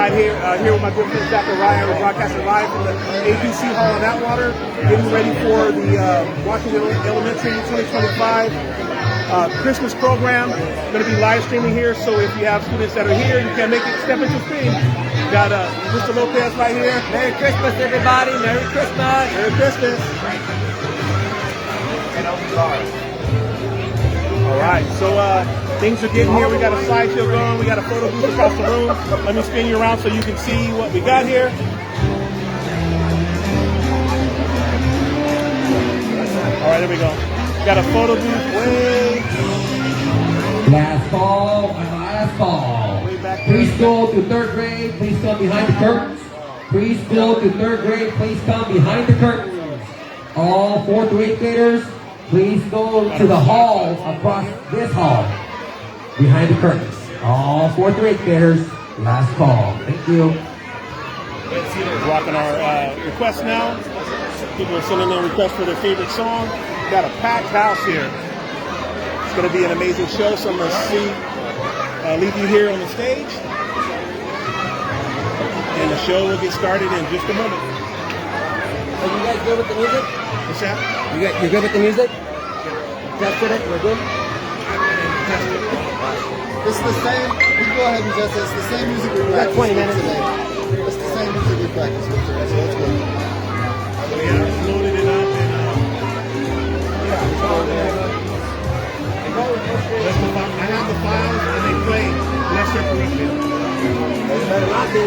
outside here, here with my good friend Zachariah. We're broadcasting live from the APC Hall in Atwater, getting ready for the Washington Elementary 2025 Christmas program. Going to be live streaming here, so if you have students that are here, you can't make it, step into the screen. Got Mr. Lopez right here. Merry Christmas, everybody. Merry Christmas. Merry Christmas. All right, so things are getting here. We got a slideshow going. We got a photo booth across the room. Let me spin you around so you can see what we got here. All right, there we go. Got a photo booth way. Last fall. Preschool to third grade, please come behind the curtains. Preschool to third grade, please come behind the curtains. All 4th to 8th graders, please go to the hall across this hall, behind the curtains. All 4th to 8th graders, last call. Thank you. Rocking our requests now. People are sending in requests for their favorite song. Got a packed house here. It's going to be an amazing show, so I'm going to leave you here on the stage. And the show will get started in just a moment. Are you guys good with the music? What's that? You're good with the music? Tested it? We're good? It's the same. We can go ahead and just. It's the same music we practiced 20 minutes today. It's the same music we practiced with today. So it's good. We have loaded it up and I have the files and they play lesser curriculum. They better not do.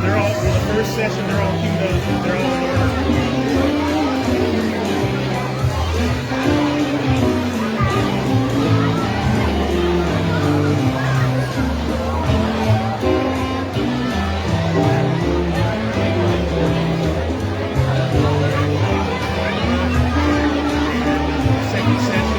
They're all, for the first session, they're all queued up. They're all in order. Second session.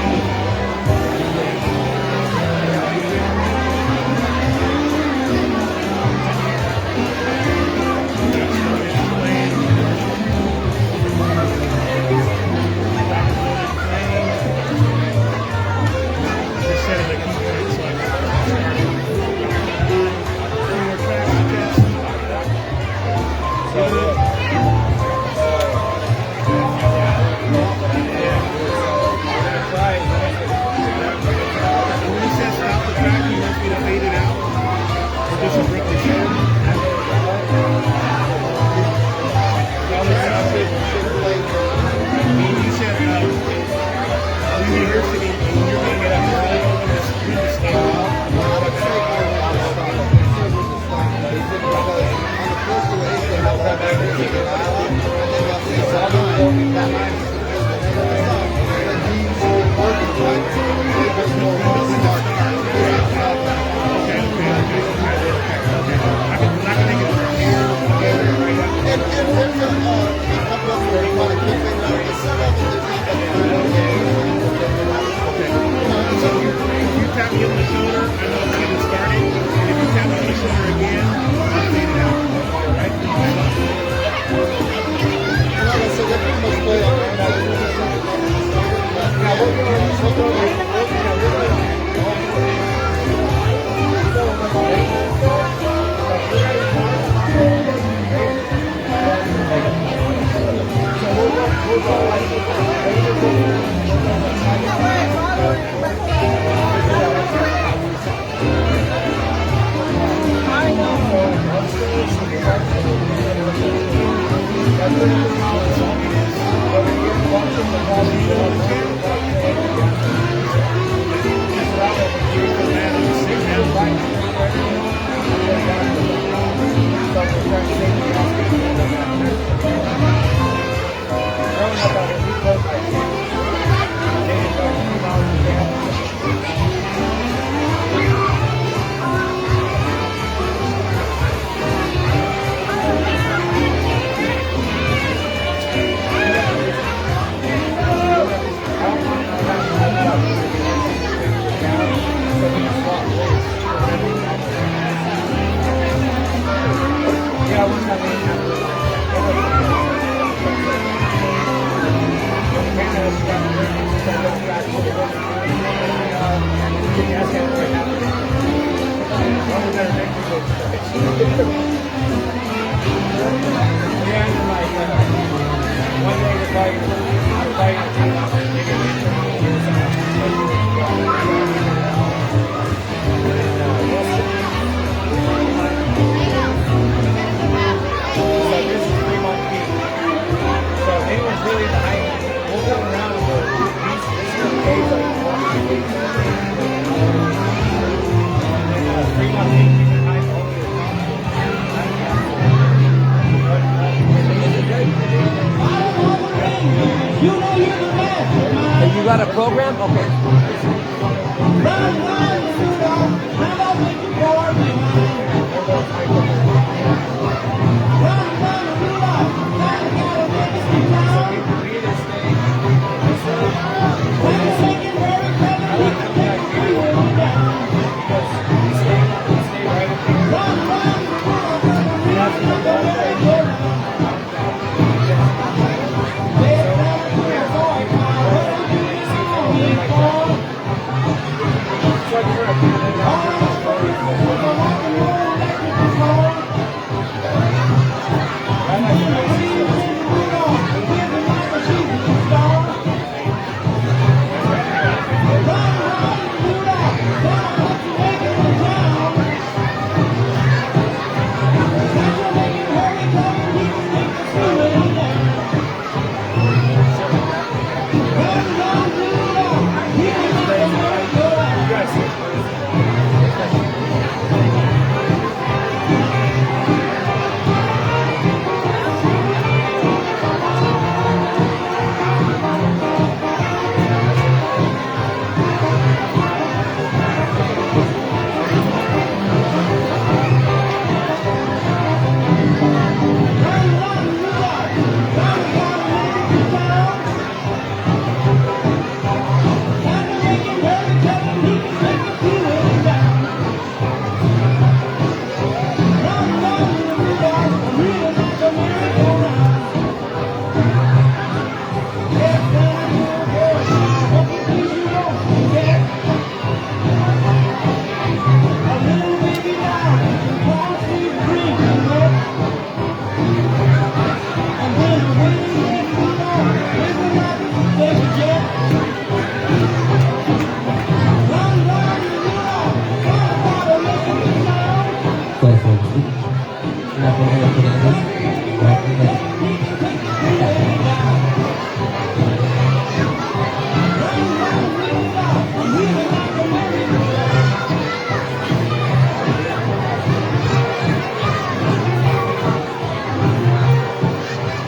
And you got a program? Okay.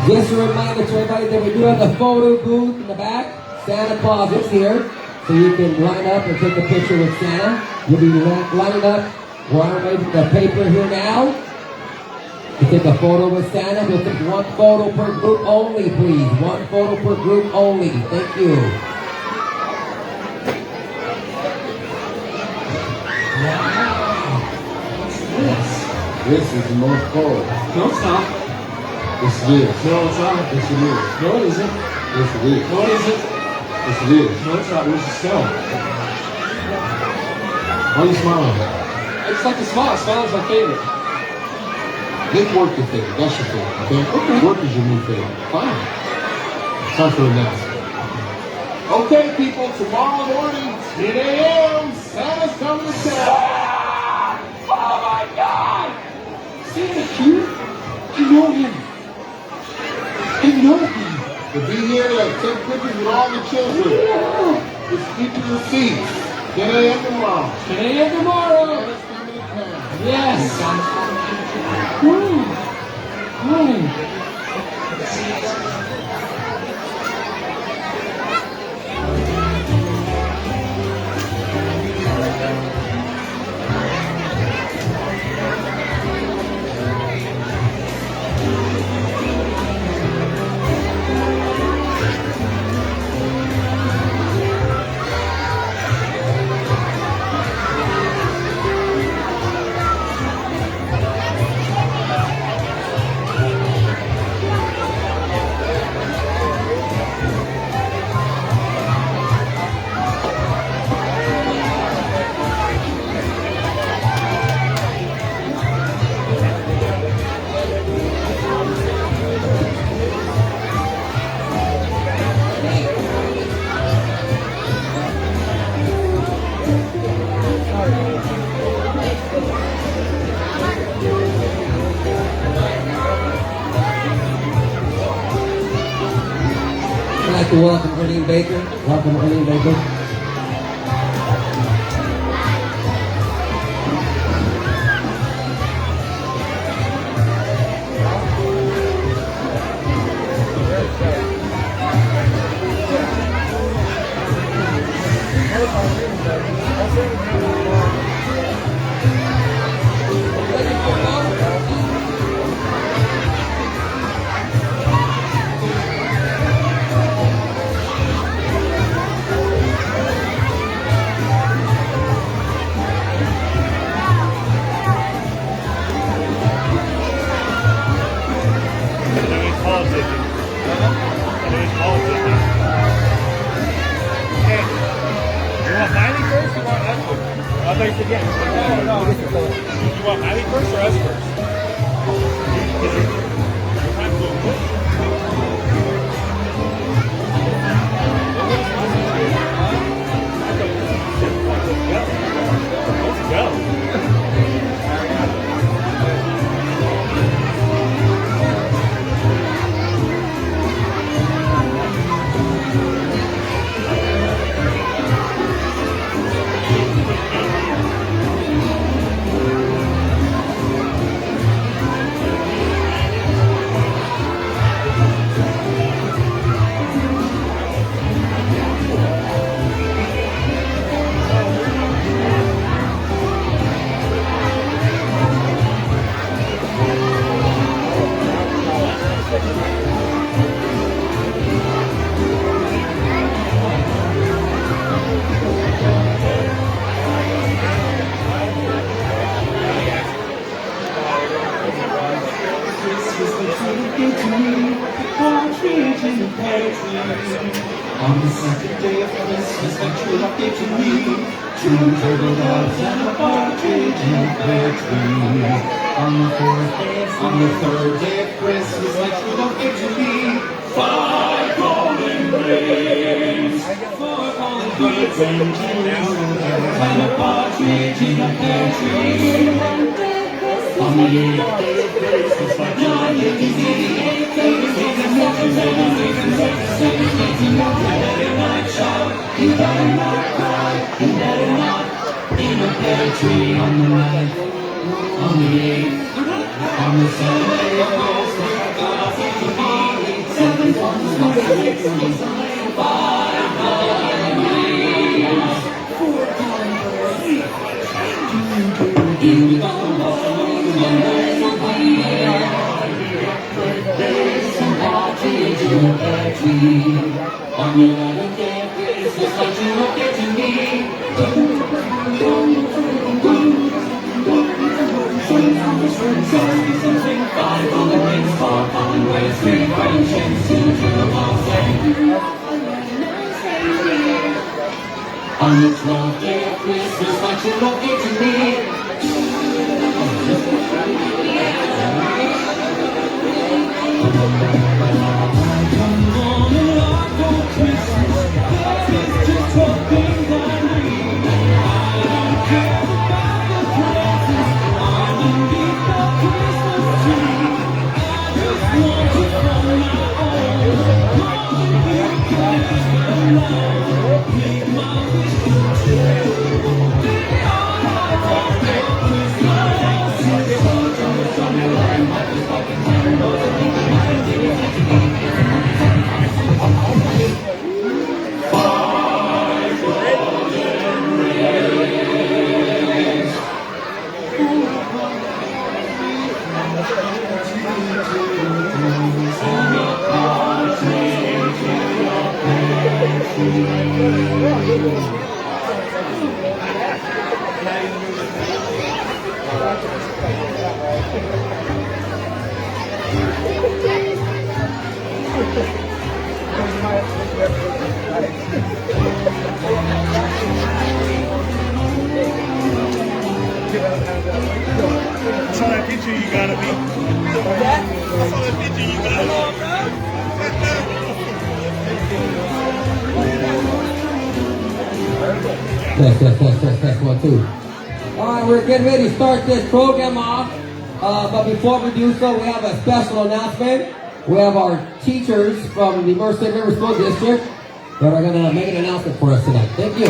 Just a reminder to everybody that we do have the photo booth in the back. Santa Claus is here, so you can line up and take a picture with Santa. You'll be lining up. We're on our way to the paper here now to take a photo with Santa. We'll take one photo per group only, please. One photo per group only. Thank you. This is the North Pole. No, it's not. Yes, it is. No, it's not. Yes, it is. No, it isn't. Yes, it is. No, it isn't. Yes, it is. No, it's not. Where's the snow? Why are you smiling? It's like a smile. Smile is my favorite. Make work your favorite. That's your favorite, okay? Okay. Work is your new favorite. Fine. Time for the next. Okay, people, tomorrow morning, 10 a.m., Santa's coming to town. Oh my God! Santa's here? I know him. I know him. To be here to take pictures with all the children. Yeah. Just keep your seats. 10 a.m. tomorrow. 10 a.m. tomorrow. Santa's coming to town. Yes. Hi. to welcome Erlene Baker. Welcome, Erlene Baker. You want Miley first or us first? Let's go. On the second day of Christmas, that you have given me 2 turtle doves and a partridge in a pear tree. On the third day of Christmas, that you have given me 5 golden rings, 4 golden birds and 2 and a partridge in a pear tree. On the 8th day of Christmas, that you have given me 8 golden rings. You better not cry, you better not in a pear tree. On the 9th, on the 8th, on the 7th day of Christmas, God sent to me 7 golden rings, 5 golden rings, 4 golden birds. You don't know birthdays and partridge in a pear tree. On the 11th day of Christmas, that you have given me 5 golden rings, 4 golden birds, 3 friendships, 2 turtle doves, on the 12th day of Christmas, that you have given me I saw that picture you got of me. I saw that picture you got of Test, 1, 2. Alright, we're getting ready to start this program off. But before we do so, we have a special announcement. We have our teachers from the Merced River School District that are going to make an announcement for us tonight. Thank you.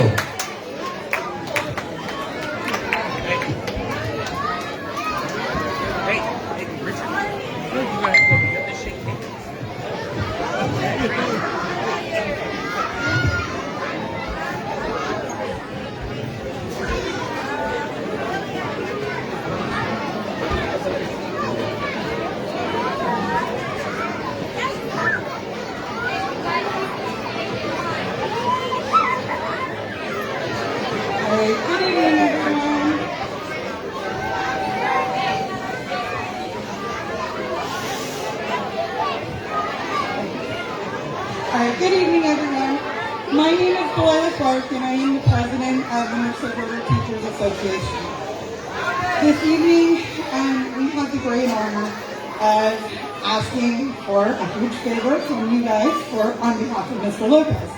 Hey, Richard. You gotta go get this shit cake. Good evening, everyone. Good evening, everyone. My name is Delilah Clark, and I am the president of the Merced River Teachers Association. This evening, we have the great honor of asking for a huge favor from you guys on behalf of Mr. Lopez.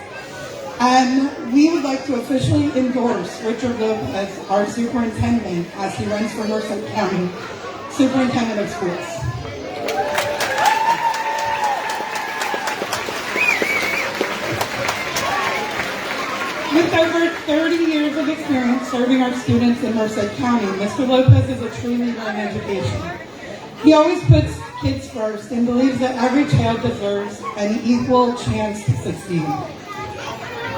We would like to officially endorse Richard Lopez, our superintendent, as he runs for Merced County Superintendent of Schools. With over 30 years of experience serving our students in Merced County, Mr. Lopez is a true leader in education. He always puts kids first and believes that every child deserves an equal chance to succeed.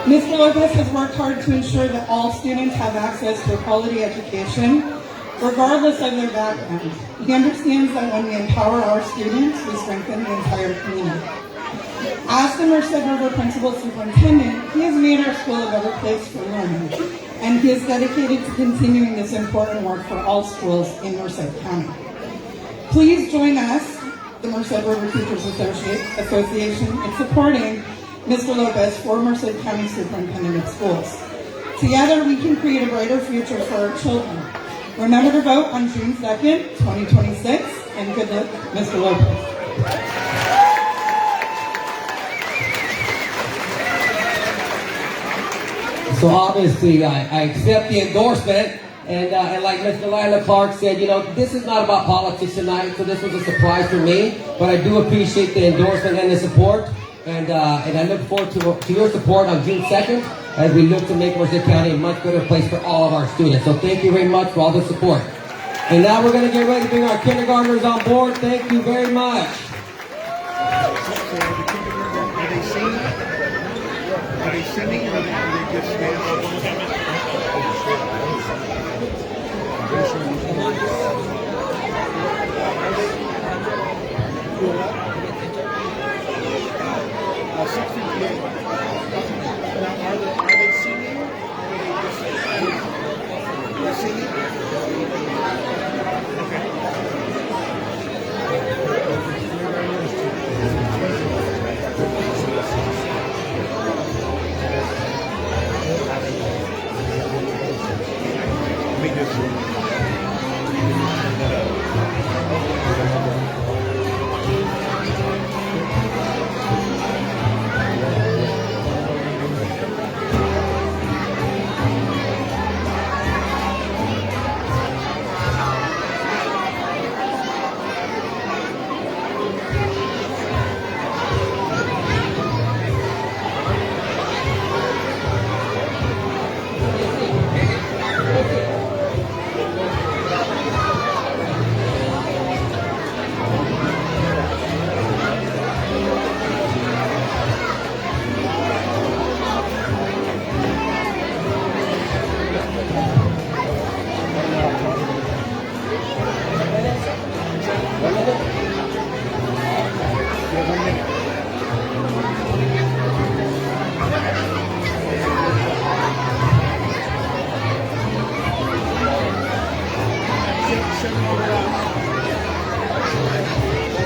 Mr. Lopez has worked hard to ensure that all students have access to a quality education, regardless of their background. He understands that when we empower our students, we strengthen the entire community. As the Merced River Principal Superintendent, he has made our school a better place for learning, and he is dedicated to continuing this important work for all schools in Merced County. Please join us, the Merced River Teachers Association, in supporting Mr. Lopez for Merced County Superintendent of Schools. Together, we can create a brighter future for our children. Remember to vote on June 2nd, 2026, and good luck, Mr. Lopez. So obviously, I accept the endorsement, and like Ms. Delilah Clark said, you know, this is not about politics tonight, so this was a surprise for me, but I do appreciate the endorsement and the support, and I look forward to your support on June 2nd as we look to make Merced County a much better place for all of our students. So thank you very much for all the support. And now we're going to get ready to bring our kindergartners on board. Thank you very much. Are they singing? Are they singing or are they just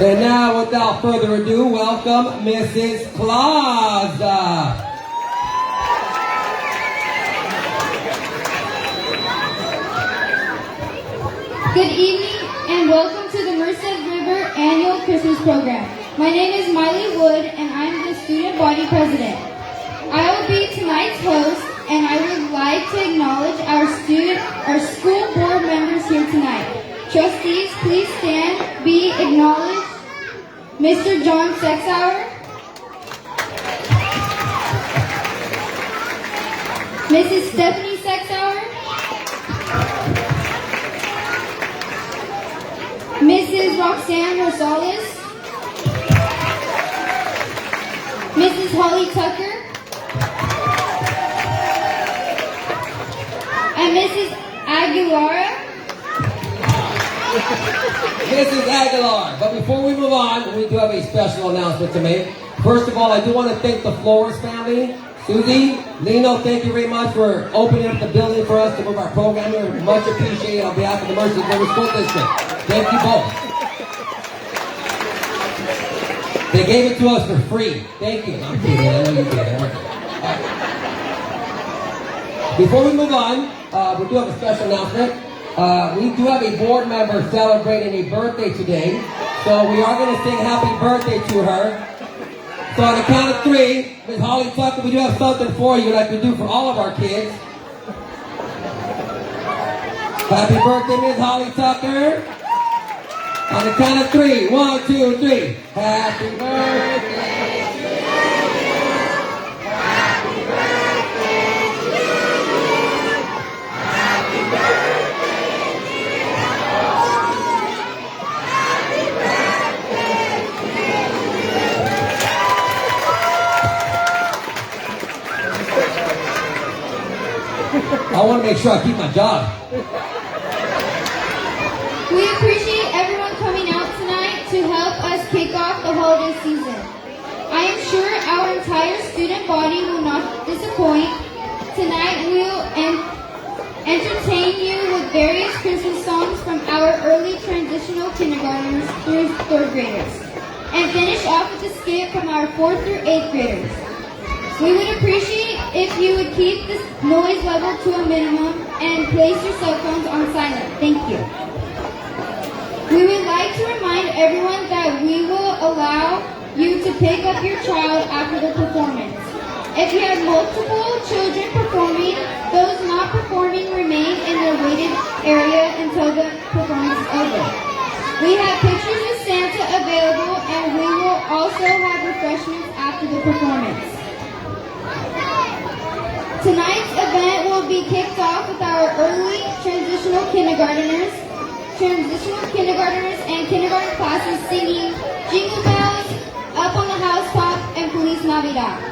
And now, without further ado, welcome Mrs. Claus. Good evening and welcome to the Merced River Annual Christmas Program. My name is Miley Wood and I'm the Student Body President. I will be tonight's host and I would like to acknowledge our school board members here tonight. Trustees, please stand, be acknowledged. Mr. John Sexauer, Mrs. Stephanie Sexauer, Mrs. Roxanne Rosales, Mrs. Holly Tucker, and Mrs. Aguilera. Mrs. Aguilar. But before we move on, we do have a special announcement to make. First of all, I do want to thank the Flores family. Susie, Lino, thank you very much for opening up the building for us to move our programming. Much appreciated on behalf of the Merced River School District. Thank you both. They gave it to us for free. Thank you. I'm kidding. I know you did. Right. Before we move on, we do have a special announcement. We do have a board member celebrating a birthday today. So we are going to sing happy birthday to her. So on the count of 3, Ms. Holly Tucker, we do have something for you like we do for all of our kids. Happy birthday, Ms. Holly Tucker. On the count of 3, 1, 2, 3. Happy birthday. I want to make sure I keep my job. We appreciate everyone coming out tonight to help us kick off the holiday season. I am sure our entire student body will not disappoint. Tonight we will entertain you with various Christmas songs from our early transitional kindergartners through 3rd graders, and finish off with a skit from our 4th through 8th graders. We would appreciate if you would keep the noise level to a minimum and place your cell phones on silent. Thank you. We would like to remind everyone that we will allow you to pick up your child after the performance. If you have multiple children performing, those not performing remain in the waited area until the performance is over. We have pictures of Santa available, and we will also have refreshments after the performance. Tonight's event will be kicked off with our early transitional kindergartners and kindergarten classes singing Jingle Bells, Up on the Housetop, and Feliz Navidad.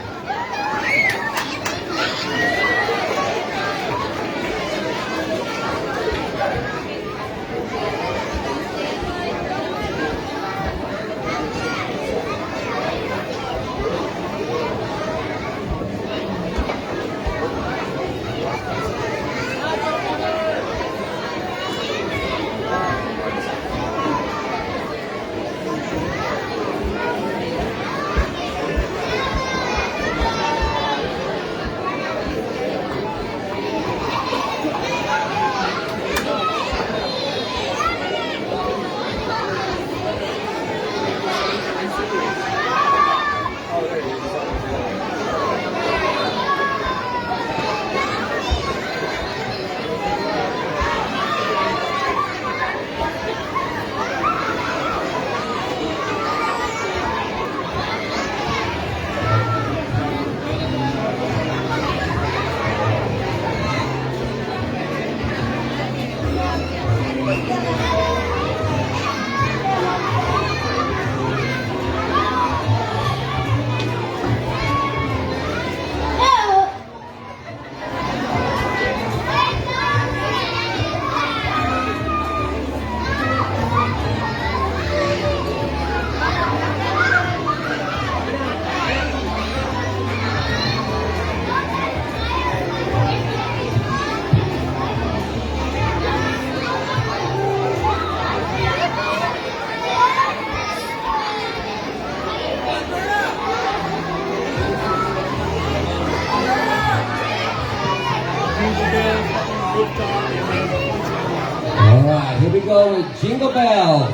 All right, here we go with Jingle Bells.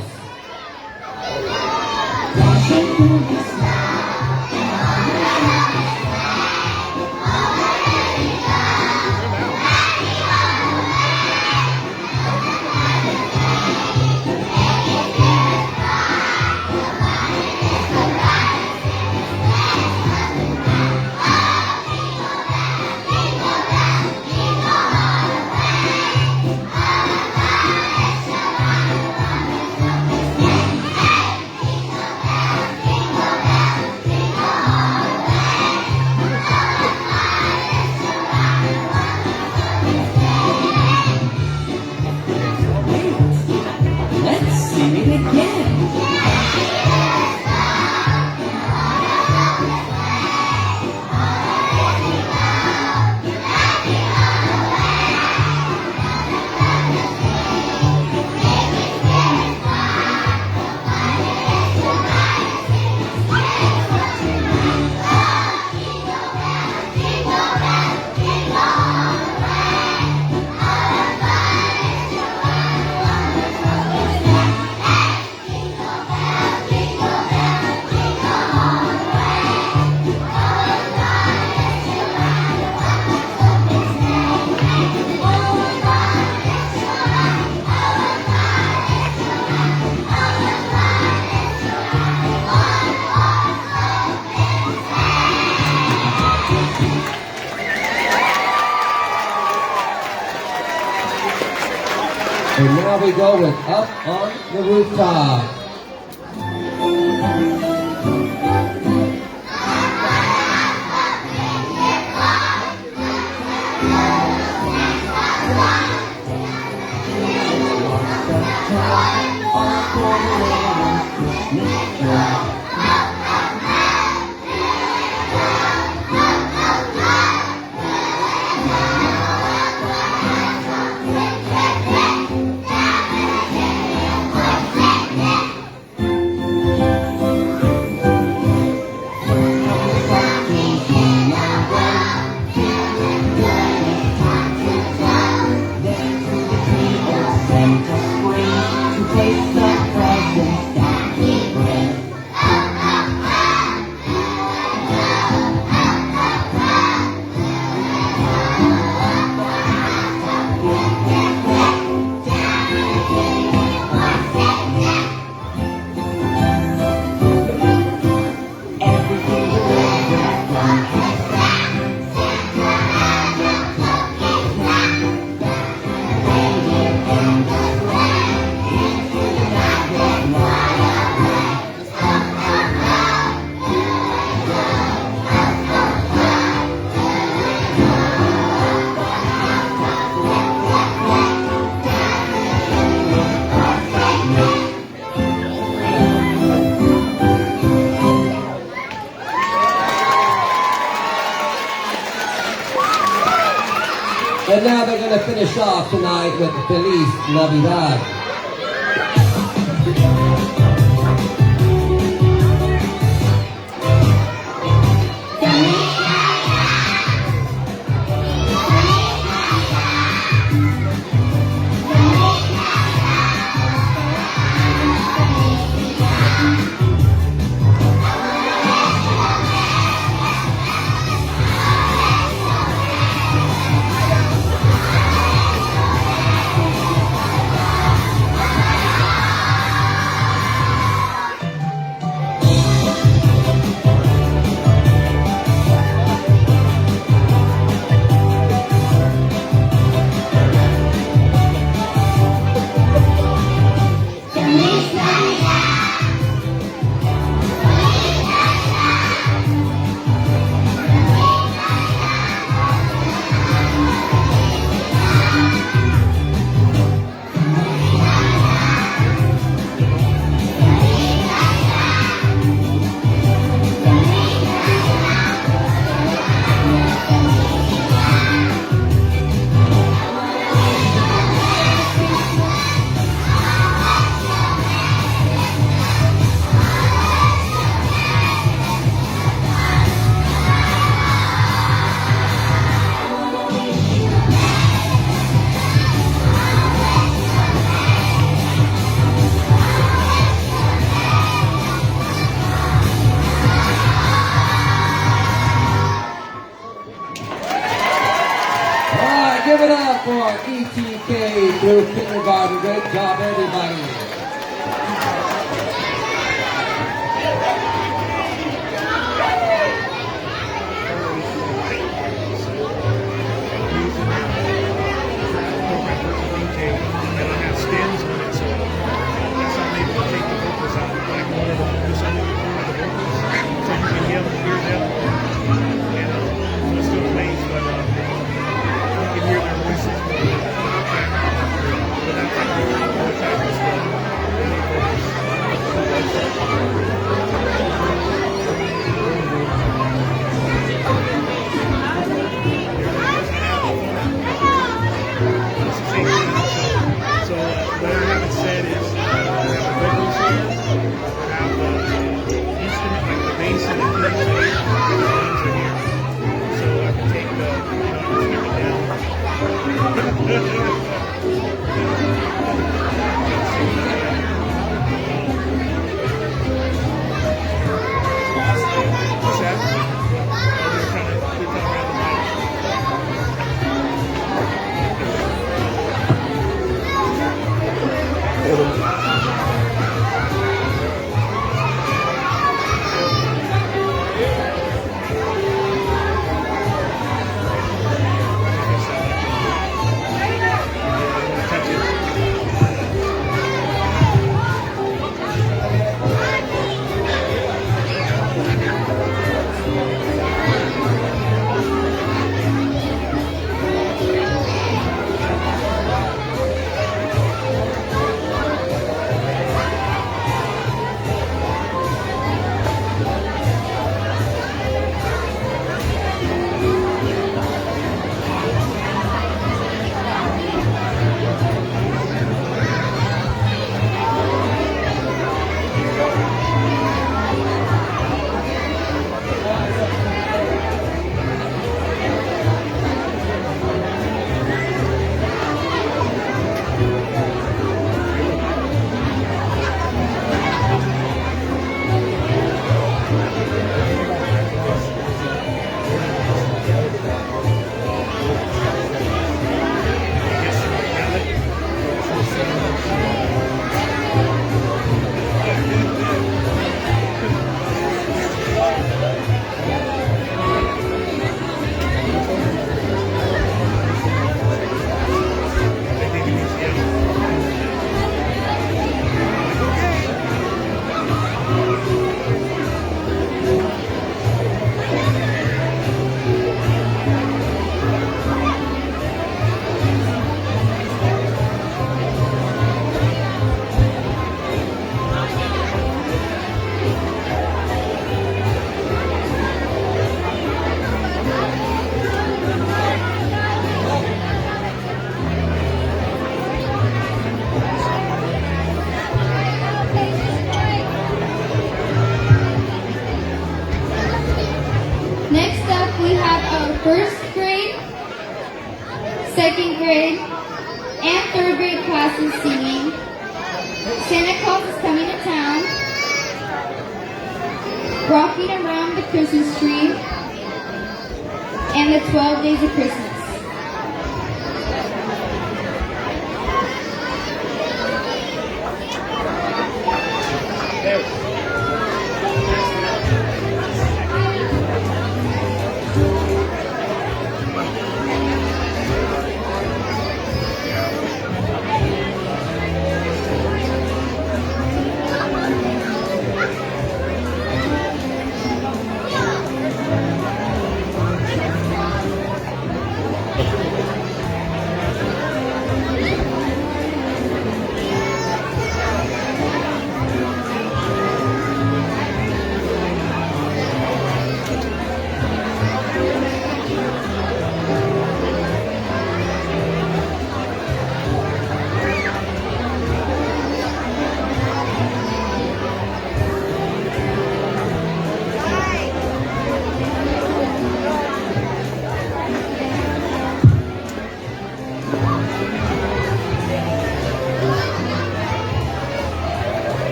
And now we go with Up on the Rooftop. And now they're going to finish off tonight with Feliz Navidad. Give it up for ETK through kindergarten. Great job, everybody. Hear their voices, but grade and third grade classes singing Santa Claus is Coming to Town, Rocking Around the Christmas Tree, and the 12 Days of Christmas.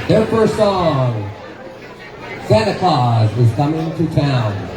Their first song, Santa Claus is Coming to Town.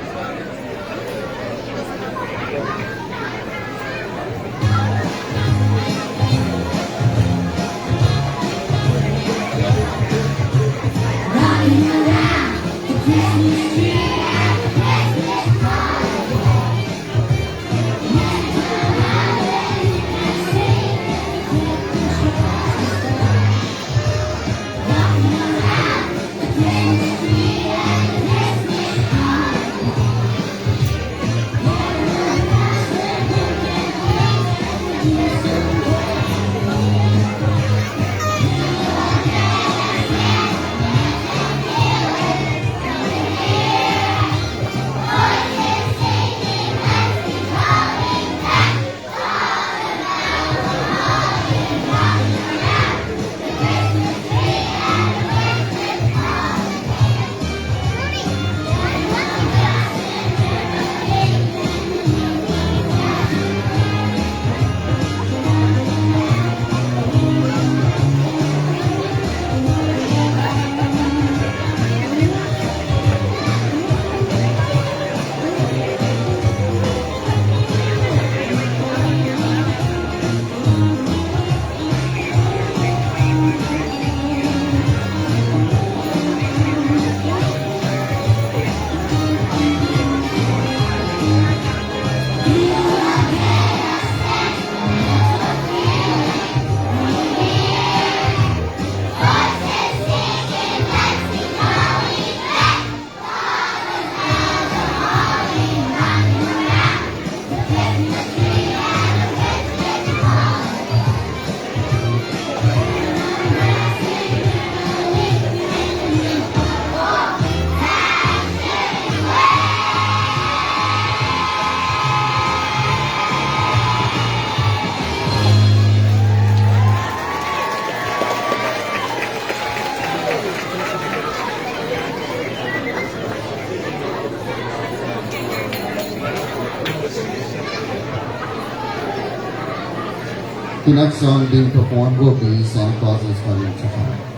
The next song being performed will be Santa Claus is Coming to Town.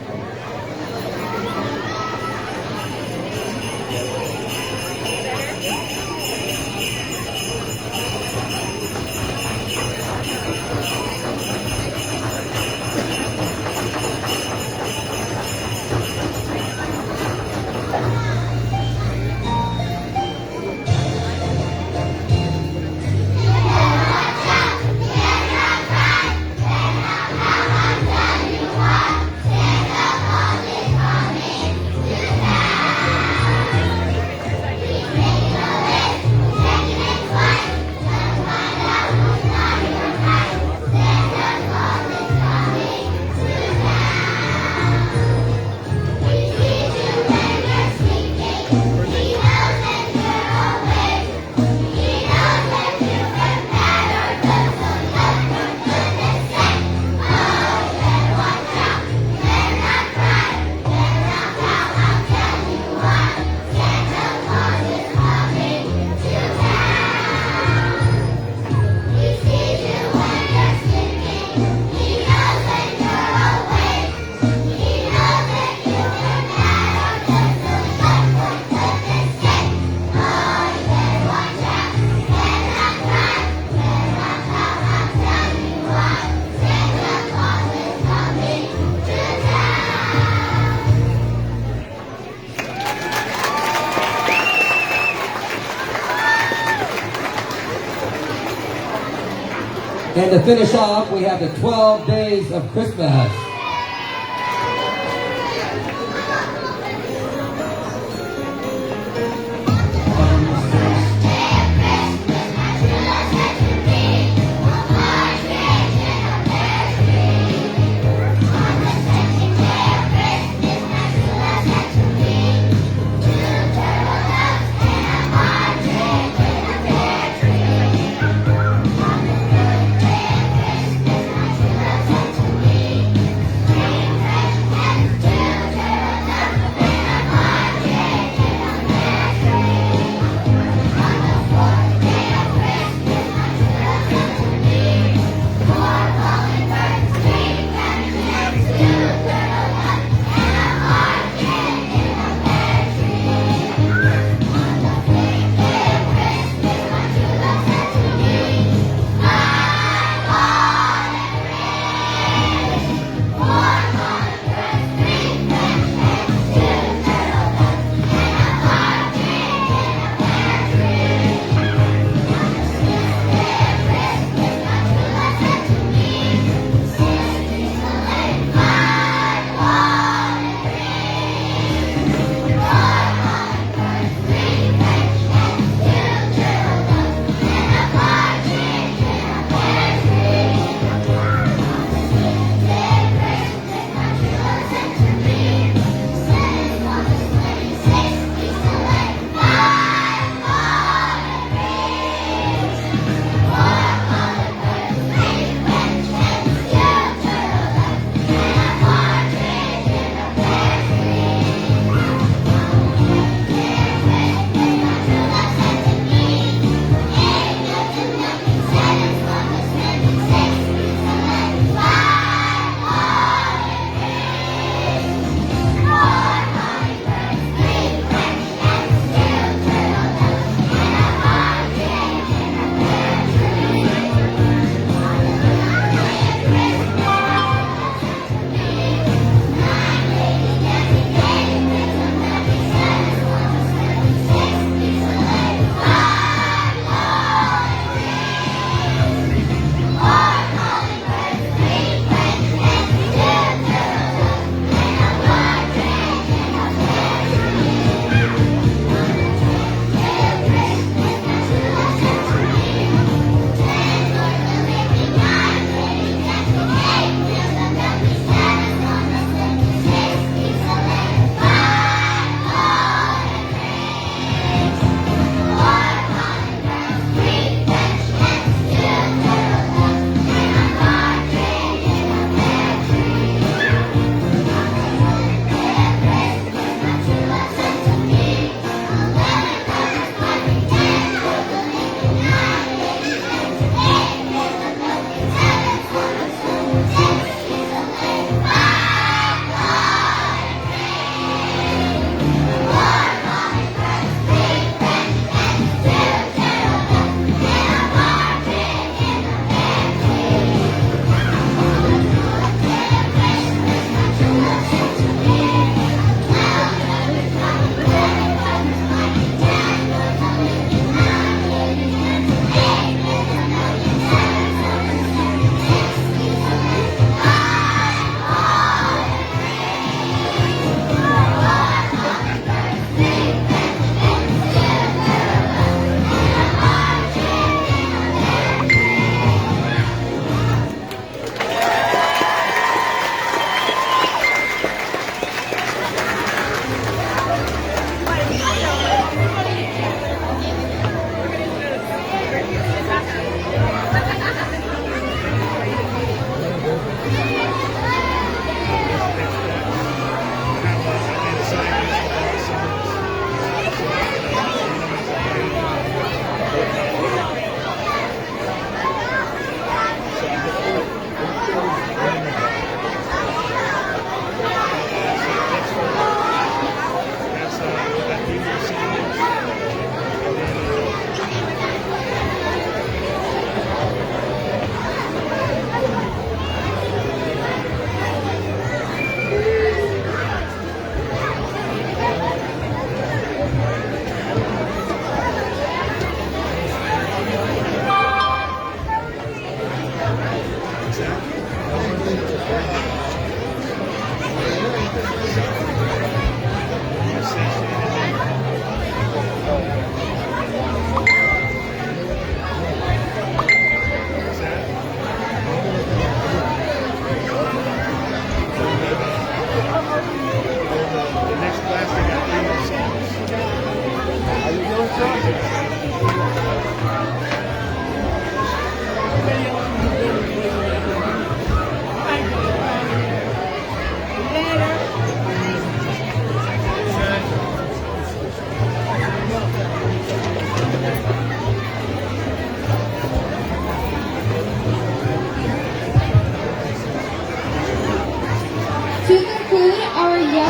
And to finish off, we have the 12 Days of Christmas.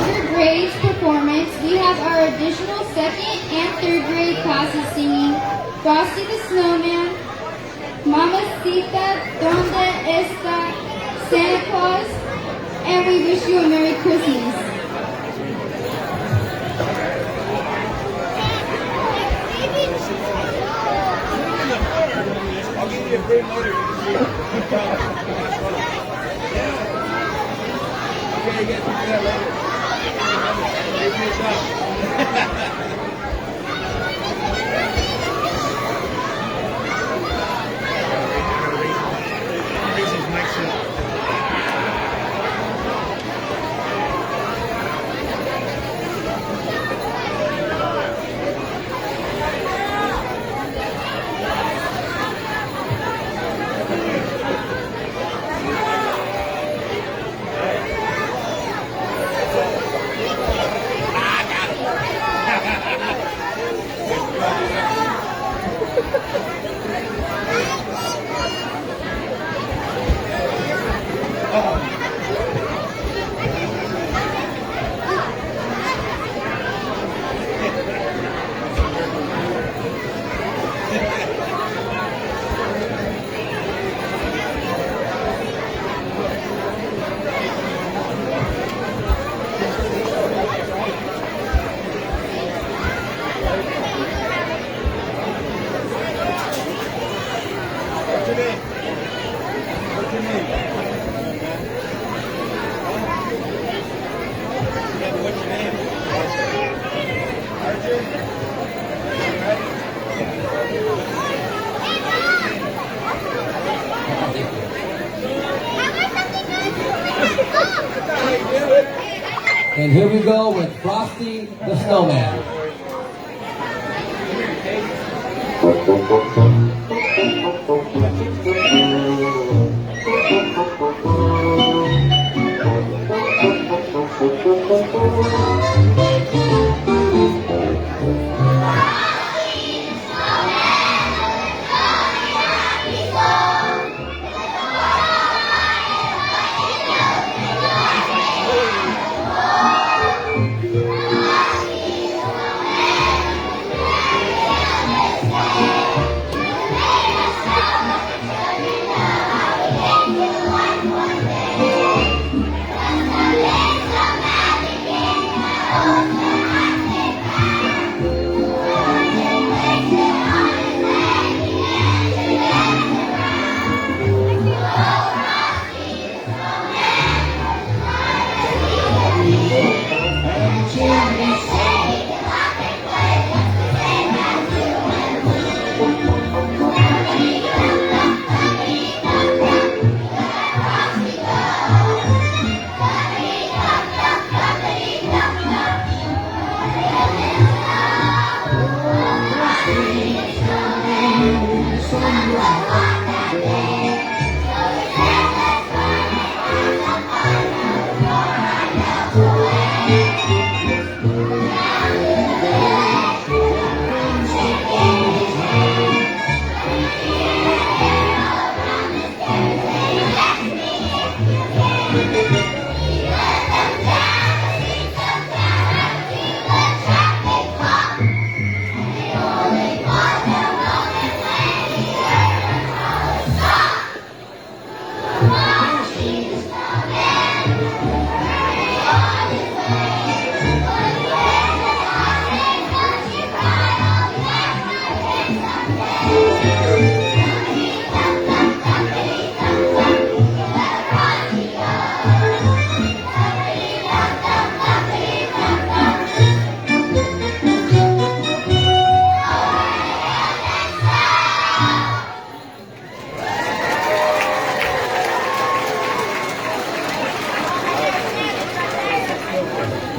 After grades performance, we have our additional second and third grade classes singing Frosty the Snowman, Mamacita, ¿Dónde está Santa Claus? And we wish you a Merry Christmas. I'll give you a great motor. Okay, you get to that later. Give me a shot. And here we go with Frosty the Snowman.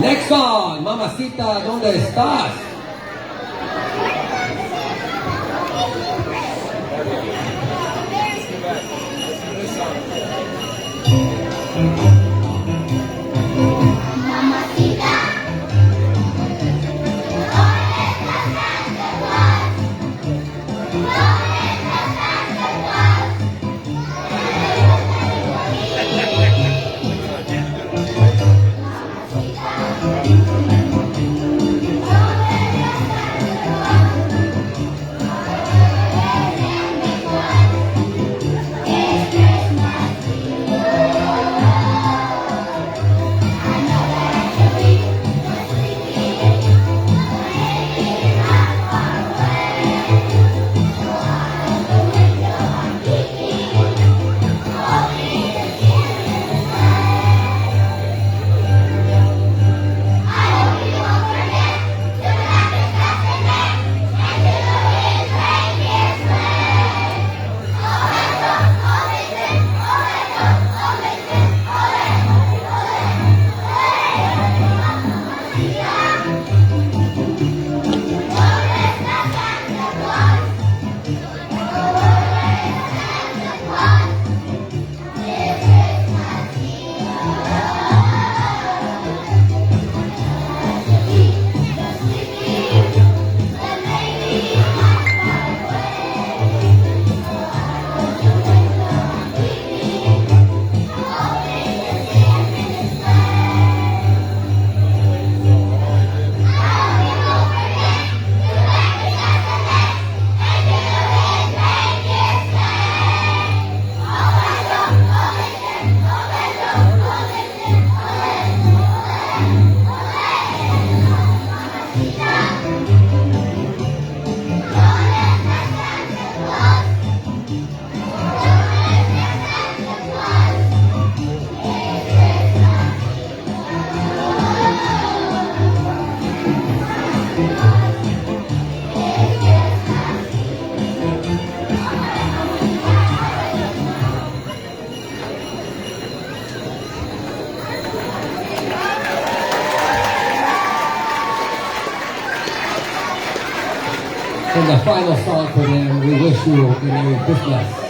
Next song, Mamacita, ¿dónde estás? And the final song for them, we wish you a Merry Christmas.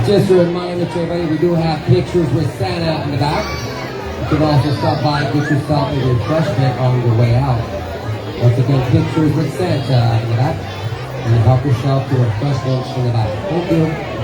Just a reminder to everybody, we do have pictures with Santa in the back. You can also stop by and get yourself a refreshment on your way out. Once again, pictures with Santa in the back. And help yourself to refreshments in the back. Thank you.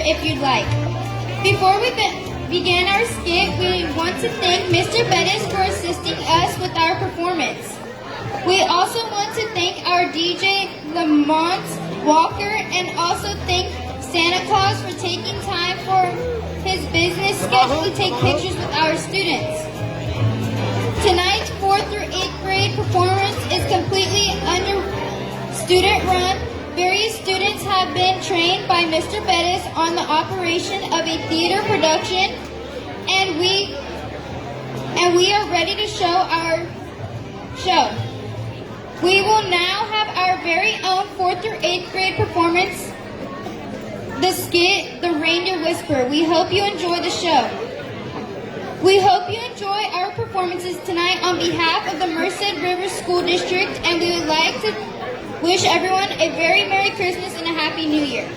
If you'd like. Before we begin our skit, we want to thank Mr. Bettis for assisting us with our performance. We also want to thank our DJ Lamont Walker and also thank Santa Claus for taking time for his business schedule to take pictures with our students. Tonight's 4th through 8th grade performance is completely under student run. Various students have been trained by Mr. Bettis on the operation of a theater production, and we are ready to show our show. We will now have our very own 4th through 8th grade performance, the skit, The Reindeer Whisperer. We hope you enjoy the show. We hope you enjoy our performances tonight on behalf of the Merced River School District, and we would like to wish everyone a very Merry Christmas and a Happy New Year.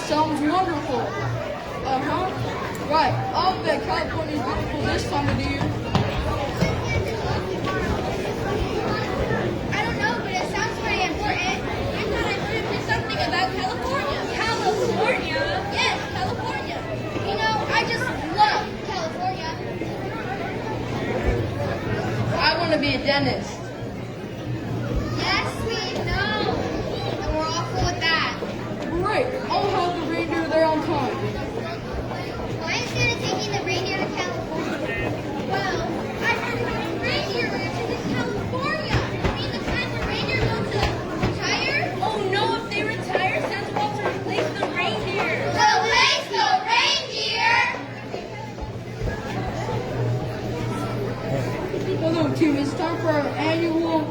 Sounds wonderful. Right. I'll bet California's beautiful this time of the year. I don't know, but it sounds pretty important. I thought I heard something about California. California? Yes, California. You know, I just love California. I want to be a dentist. Yes, we know. And we're all cool with that. Great. I'll have the reindeer there on time. Why instead of taking the reindeer to California? Well, I heard about reindeer ranches in California. You mean the kind where reindeer go to retire? Oh no, if they retire, Santa Claus will replace the reindeer. Replace the reindeer? Hello, team. It's time for our annual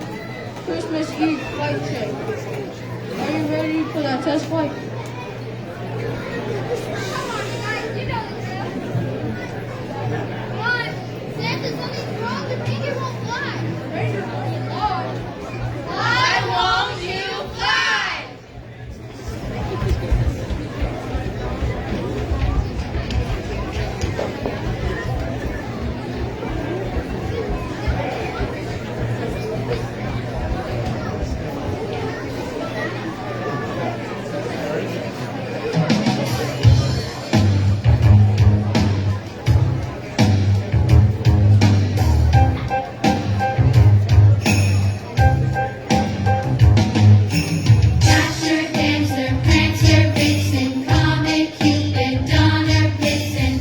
Christmas Eve flight check. Are you ready for that test flight? Come on, guys, you know the drill. Come on, Santa, something's wrong. The reindeer won't fly. Reindeer won't fly. Why won't you fly? Dasher, Dancer, Prancer, Vixen, Comet, Cupid, Donner, Blitzen.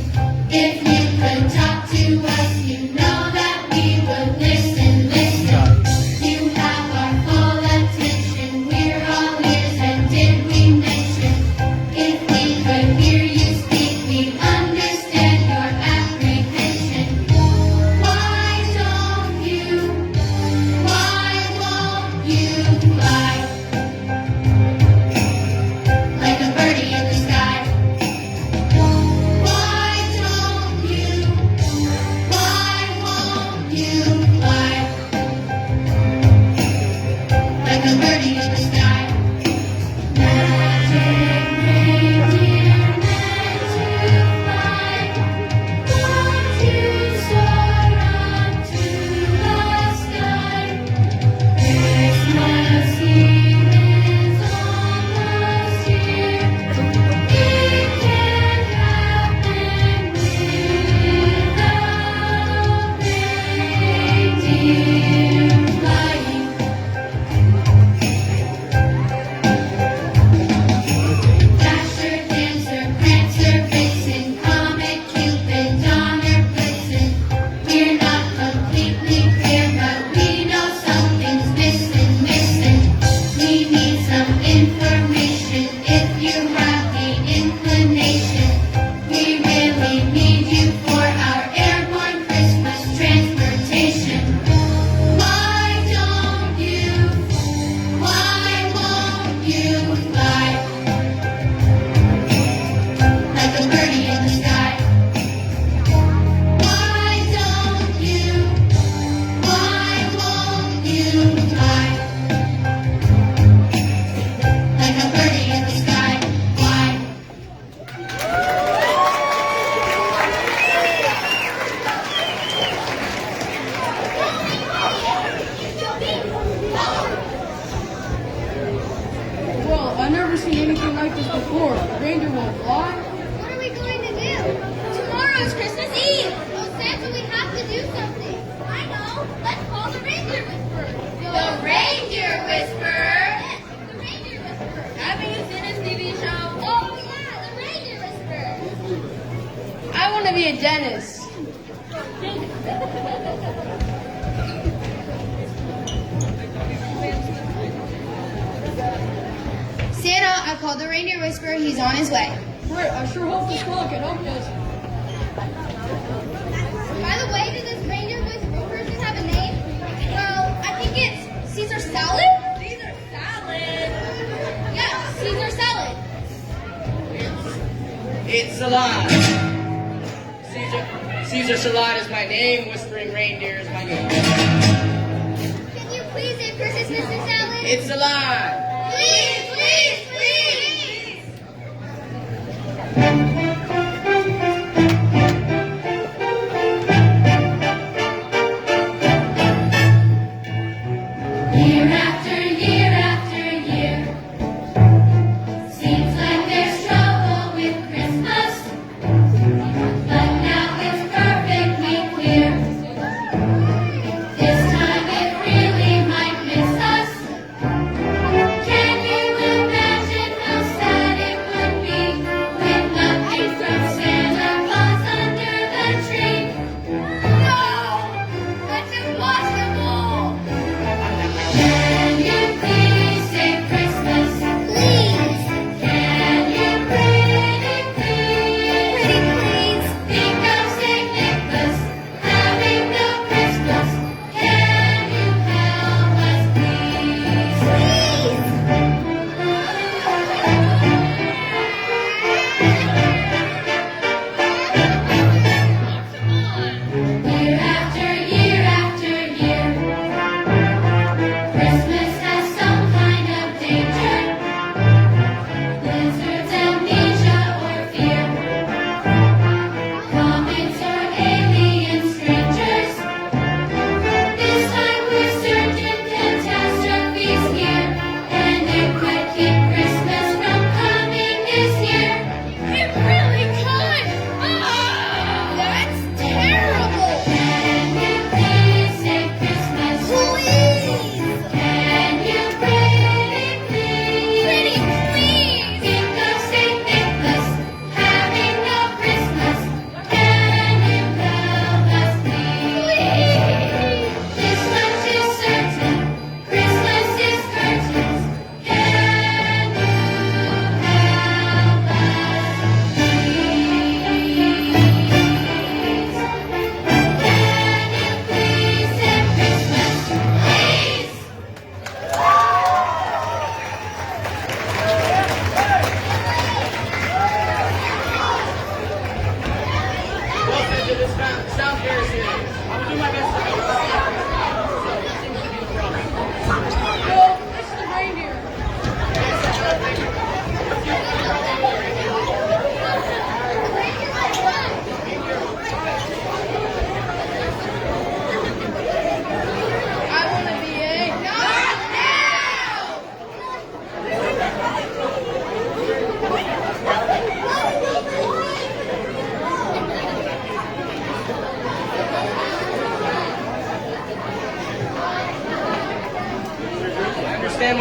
If you could talk to us, you know that we would listen, listen. You have our full attention, we're all ears, and did we mention? If we could hear you speak, we'd understand your apprehension. Why won't you fly? Like a birdie in the sky. Why won't you fly? Like a birdie in the sky. Magic reindeer meant to fly. Won't you soar up to the sky? Christmas Eve is almost here. It can't happen without reindeer flying. Dasher, Dancer, Prancer, Vixen, Comet, Cupid, Donner, Blitzen. We're not completely clear, but we know something's missing, missing. We need some information if you have the inclination. We really need you for our airborne Christmas transportation. Why won't you fly? Like a birdie in the sky. Why won't you fly? Like a birdie in the sky. Why? Well, I've never seen anything like this before. Reindeer won't fly. What are we going to do? Tomorrow's Christmas Eve. Oh, Santa, we have to do something. I know. Let's call the reindeer whisperer. The reindeer whisperer? Yes, the reindeer whisperer. Haven't you seen this TV show? Oh, yeah, the reindeer whisperer. I want to be a dentist. Santa, I called the reindeer whisperer. He's on his way. Great, I sure hope this squirrel can help us. By the way, does this reindeer whisperer person have a name? Well, I think it's Caesar Salad? Caesar Salad? Yeah, Caesar Salad. It's alive. Caesar Salad is my name. Whispering Reindeer is my name. Can you please say Christmas, Mr. Salad? It's alive. Please, please, please.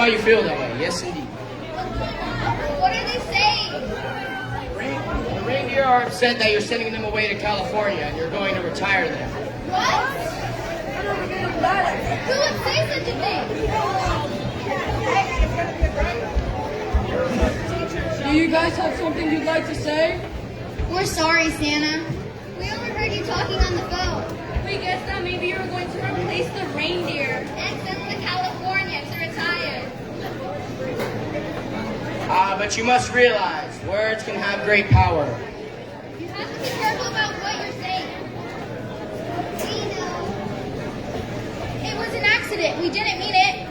why you feel that way. Yes, indeed. What are they saying? The reindeer are upset that you're sending them away to California and you're going to retire there. What? Who would say such a thing? Do you guys have something you'd like to say? We're sorry, Santa. We overheard you talking on the phone. We guess that maybe you were going to replace the reindeer. And send them to California to retire. But you must realize, words can have great power. You have to be careful about what you're saying. We know. It was an accident. We didn't mean it.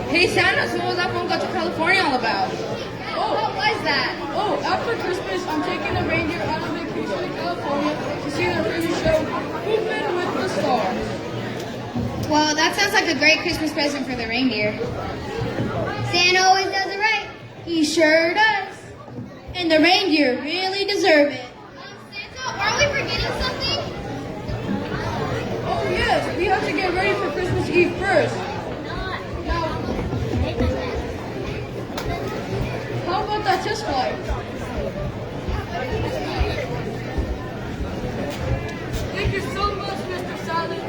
Hey Santa, so what was that phone call to California all about? What was that? Oh, after Christmas, I'm taking a reindeer on a vacation to California to see their favorite show, Moving with the Stars. Well, that sounds like a great Christmas present for the reindeer. Santa always does it right. He sure does. And the reindeer really deserve it. Santa, are we forgetting something? Oh yes, we have to get ready for Christmas Eve first. How about that test flight? Thank you so much, Mr. Silent.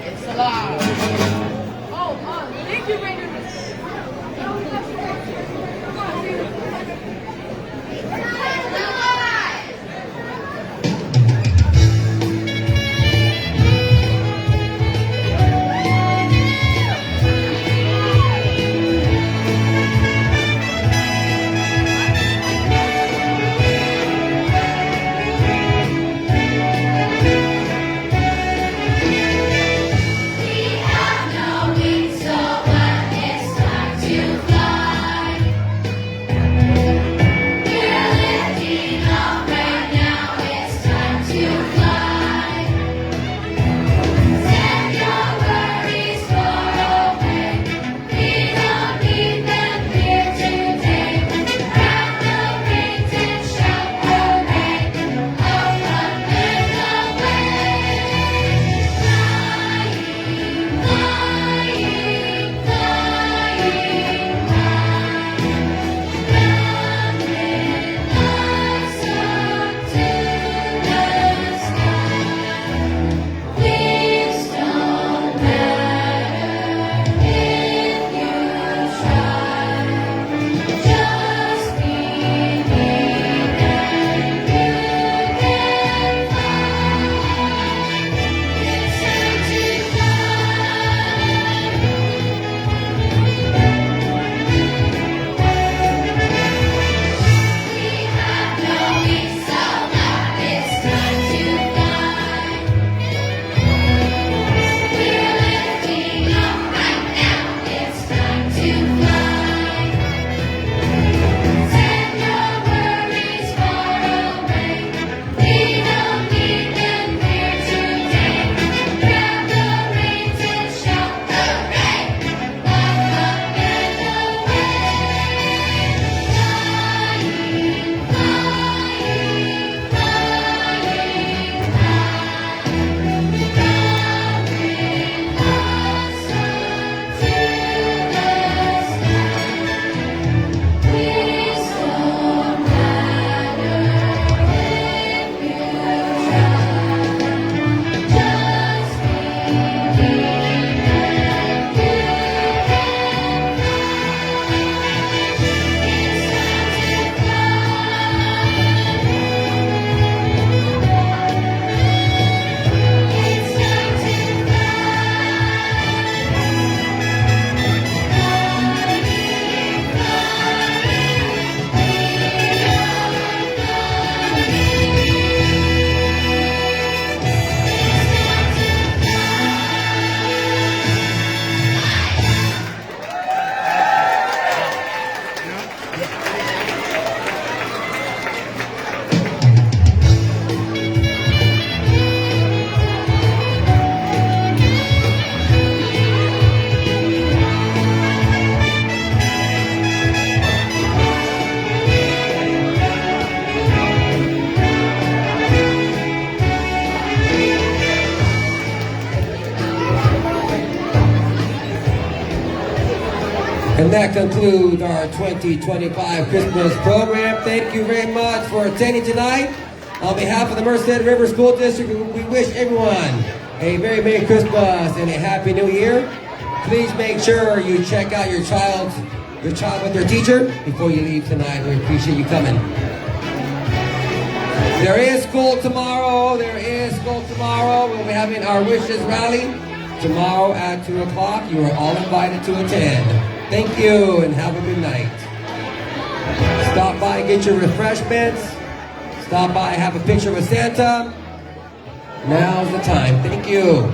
And that concludes our 2025 Christmas program. Thank you very much for attending tonight. On behalf of the Merced River School District, we wish everyone a very Merry Christmas and a Happy New Year. Please make sure you check out your child with their teacher before you leave tonight. We appreciate you coming. There is school tomorrow. We'll be having our Wishes Rally tomorrow at 2 o'clock. You are all invited to attend. Thank you and have a good night. Stop by and get your refreshments. Stop by and have a picture with Santa. Now's the time. Thank you.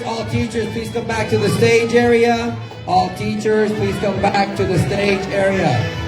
All teachers, please come back to the stage area. All teachers, please come back to the stage area.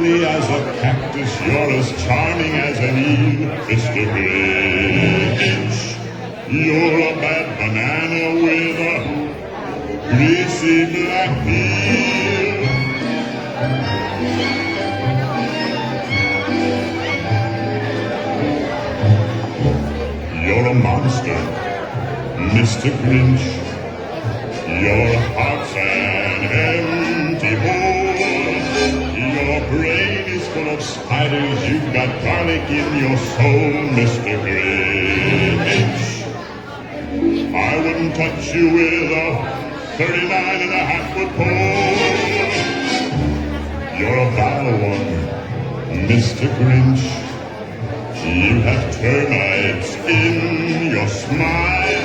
lovely as a cactus, you're as charming as an eel, Mr. Grinch. You're a bad banana with a greasy black peel. You're a monster, Mr. Grinch. Your heart's an empty hole. Your brain is full of spiders, you've got garlic in your soul, Mr. Grinch. I wouldn't touch you with a 39.5-foot pole. You're a vile one, Mr. Grinch. You have termites in your smile.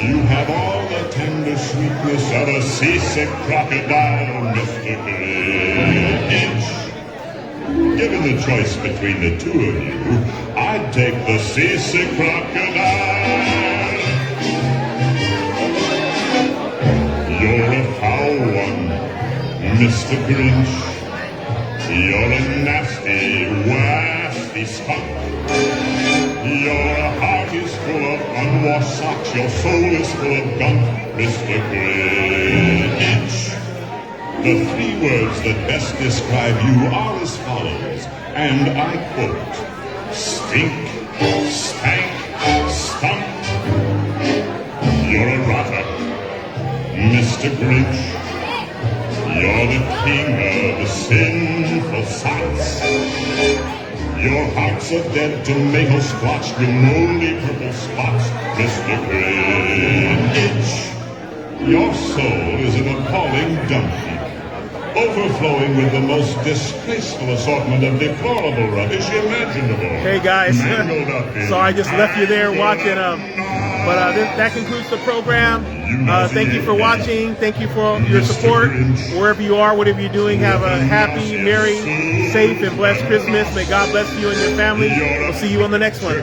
You have all the tender sweetness of a seasick crocodile, Mr. Grinch. Given the choice between the two of you, I'd take the seasick crocodile. You're a foul one, Mr. Grinch. You're a nasty, wasty skunk. Your heart is full of unwashed socks. Your soul is full of gunk, Mr. Grinch. The three words that best describe you are as follows, and I quote, stink, stank, stunk. You're a rotter, Mr. Grinch. You're the king of the sinful sights. Your heart's a dead tomato splotched with moldy purple spots, Mr. Grinch. Your soul is an appalling dump heap, overflowing with the most disgraceful assortment of deplorable rubbish imaginable. Hey guys, Mangled up in so I just left you there watching, that concludes the program. Thank you for watching. Thank you for your support. Wherever you are, whatever you're doing, have a happy, merry, safe, and blessed Christmas. May God bless you and your family. We'll see you on the next one.